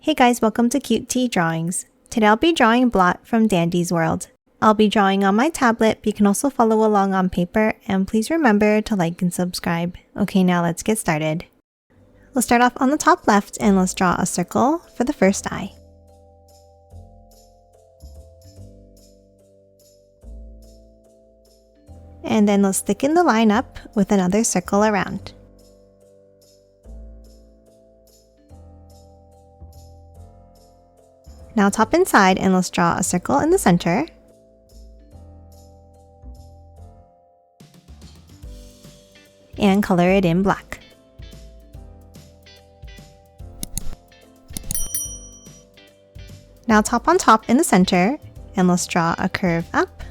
Hey guys, welcome to Cute Tea Drawings. Today I'll be drawing Blot from Dandy's World. I'll be drawing on my tablet, but you can also follow along on paper, and please remember to like and subscribe. Okay, now let's get started. Let's start off on the top left and let's draw a circle for the first eye. And then let's thicken the line up with another circle around. Now top and side, and let's draw a circle in the center. And color it in black. Now top on top in the center, and let's draw a curve up.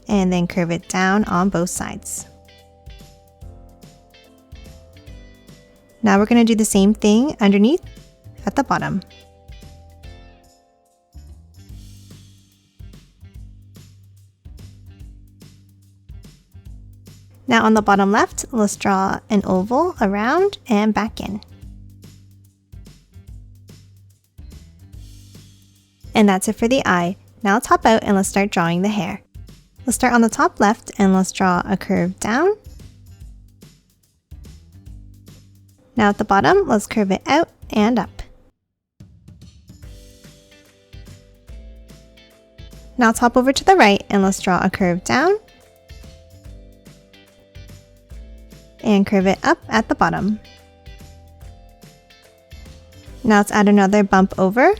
And then curve it down on both sides. Now we're going to do the same thing underneath at the bottom. Now on the bottom left, let's draw an oval around and back in. And that's it for the eye. Now let's hop out and let's start drawing the hair. Let's start on the top left and let's draw a curve down. Now at the bottom, let's curve it out and up. Now let's hop over to the right and let's draw a curve down. And curve it up at the bottom. Now let's add another bump over.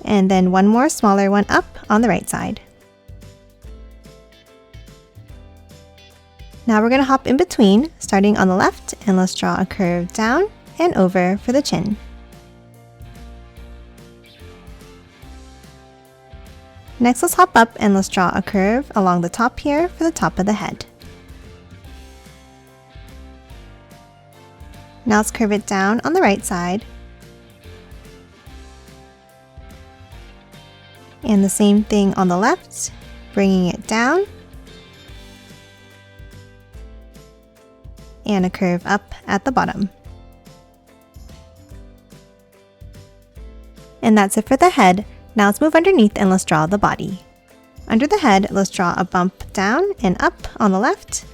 And then one more smaller one up on the right side. Now we're going to hop in between, starting on the left, and let's draw a curve down and over for the chin. Next, let's hop up and let's draw a curve along the top here for the top of the head. Now let's curve it down on the right side. And the same thing on the left, bringing it down. And a curve up at the bottom. And that's it for the head. Now let's move underneath and let's draw the body. Under the head, let's draw a bump down and up on the left.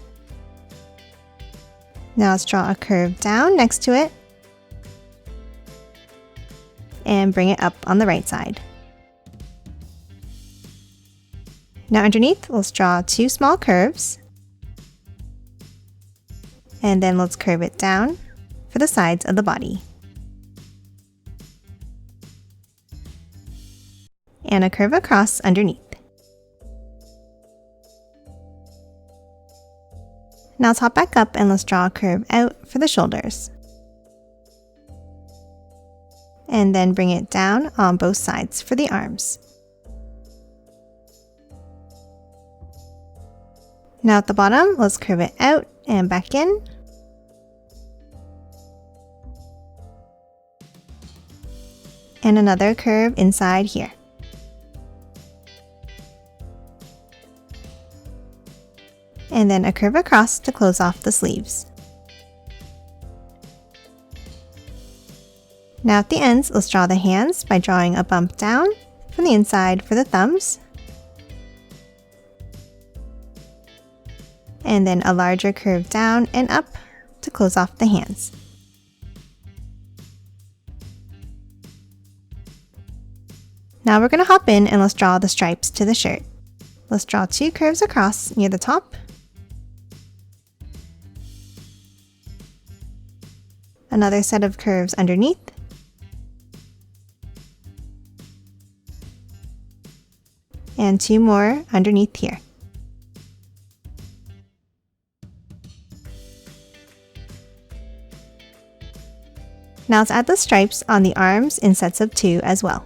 Now let's draw a curve down next to it. And bring it up on the right side. Now underneath, let's draw two small curves. And then let's curve it down for the sides of the body. And a curve across underneath. Now let's hop back up and let's draw a curve out for the shoulders. And then bring it down on both sides for the arms. Now at the bottom, let's curve it out and back in. And another curve inside here. And then a curve across to close off the sleeves. Now at the ends, let's draw the hands by drawing a bump down from the inside for the thumbs. And then a larger curve down and up to close off the hands. Now we're going to hop in and let's draw the stripes to the shirt. Let's draw two curves across near the top. Another set of curves underneath. And two more underneath here. Now let's add the stripes on the arms in sets of two as well.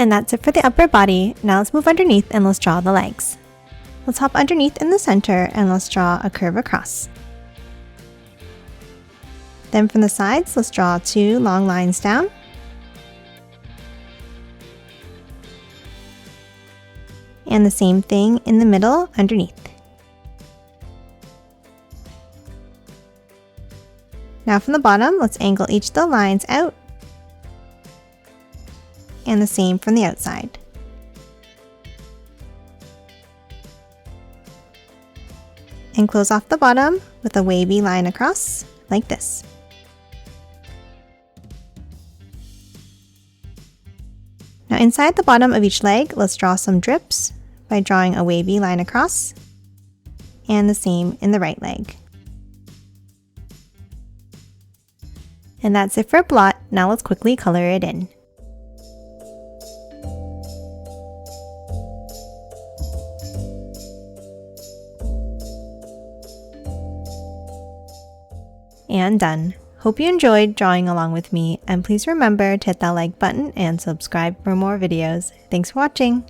And that's it for the upper body. Now let's move underneath and let's draw the legs. Let's hop underneath in the center and let's draw a curve across. Then from the sides, let's draw 2 long lines down. And the same thing in the middle underneath. Now from the bottom, let's angle each of the lines out. And the same from the outside. And close off the bottom with a wavy line across, like this. Now inside the bottom of each leg, let's draw some drips by drawing a wavy line across, and the same in the right leg. And that's it for Blot. Now let's quickly color it in. And done. Hope you enjoyed drawing along with me, and please remember to hit that like button and subscribe for more videos. Thanks for watching!